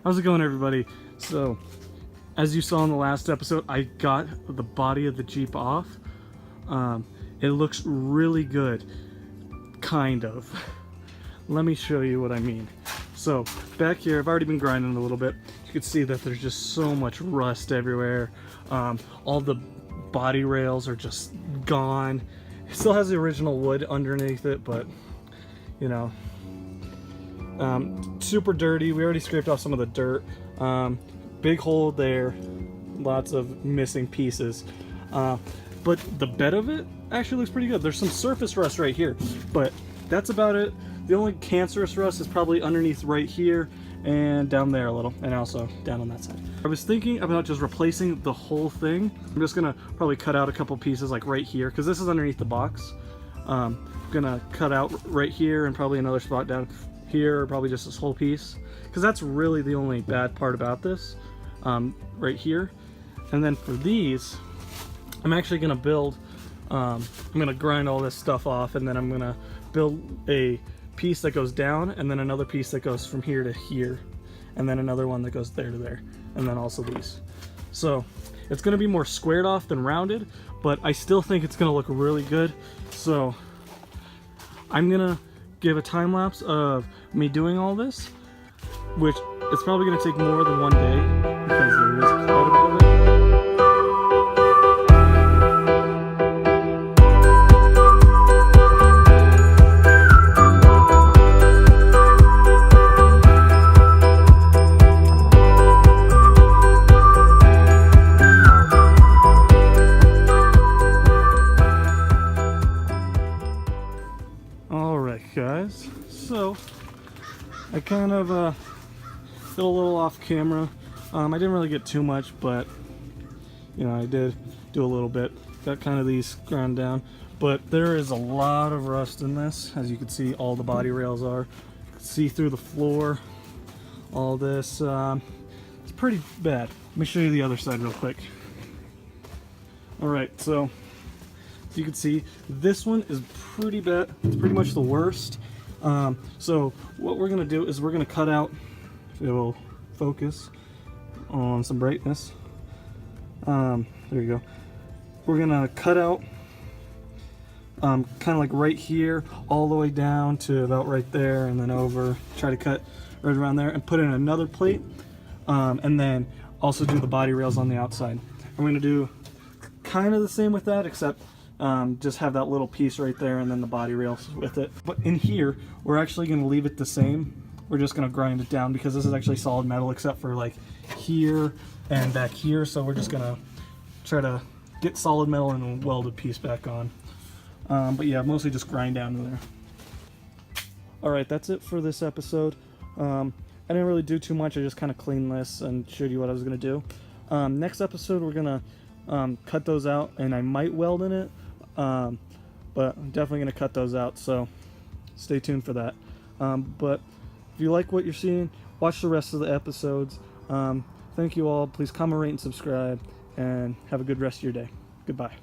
How's it going, everybody? So, as you saw in the last episode, I got the body of the Jeep off. It looks really good, kind of. Let me show you what I mean. So, back here, I've already been grinding a little bit. You can see that there's just so much rust everywhere. All the body rails are just gone. It still has the original wood underneath it, but, you know, super dirty. We already scraped off some of the dirt. Big hole there, lots of missing pieces, but the bed of it actually looks pretty good. There's some surface rust right here, but that's about it. The only cancerous rust is probably underneath right here and down there a little, and also down on that side. I was thinking about just replacing the whole thing. I'm just gonna probably cut out a couple pieces like right here, because this is underneath the box. I'm gonna cut out right here and probably another spot down here, or probably just this whole piece, because that's really the only bad part about this, right here. And then for these, I'm actually gonna build, I'm gonna grind all this stuff off, and then I'm gonna build a piece that goes down, and then another piece that goes from here to here, and then another one that goes there to there, and then also these. So it's gonna be more squared off than rounded, but I still think it's gonna look really good. So I'm gonna give a time lapse of me doing all this, which it's probably going to take more than one day because there is quite a bit of it. Alright guys, so I kind of did a little off camera. I didn't really get too much, but you know, I did do a little bit. Got kind of these ground down, but there is a lot of rust in this. As you can see, all the body rails are. You can see through the floor. All this, it's pretty bad. Let me show you the other side real quick. Alright, so you can see this one is pretty bad. It's pretty much the worst. So what we're gonna do is we're gonna cut out, if it will focus on some brightness, there you go. We're gonna cut out kind of like right here all the way down to about right there, and then over, try to cut right around there and put in another plate, and then also do the body rails on the outside. I'm gonna do kind of the same with that, except just have that little piece right there and then the body rails with it. But in here, we're actually going to leave it the same. We're just going to grind it down because this is actually solid metal except for like here and back here. So we're just going to try to get solid metal and weld a piece back on. But yeah, mostly just grind down to there. Alright, that's it for this episode. I didn't really do too much. I just kind of cleaned this and showed you what I was going to do. Next episode, we're going to cut those out, and I might weld in it, but I'm definitely going to cut those out, so stay tuned for that. But if you like what you're seeing, watch the rest of the episodes. Thank you all. Please comment, rate, and subscribe, and have a good rest of your day. Goodbye.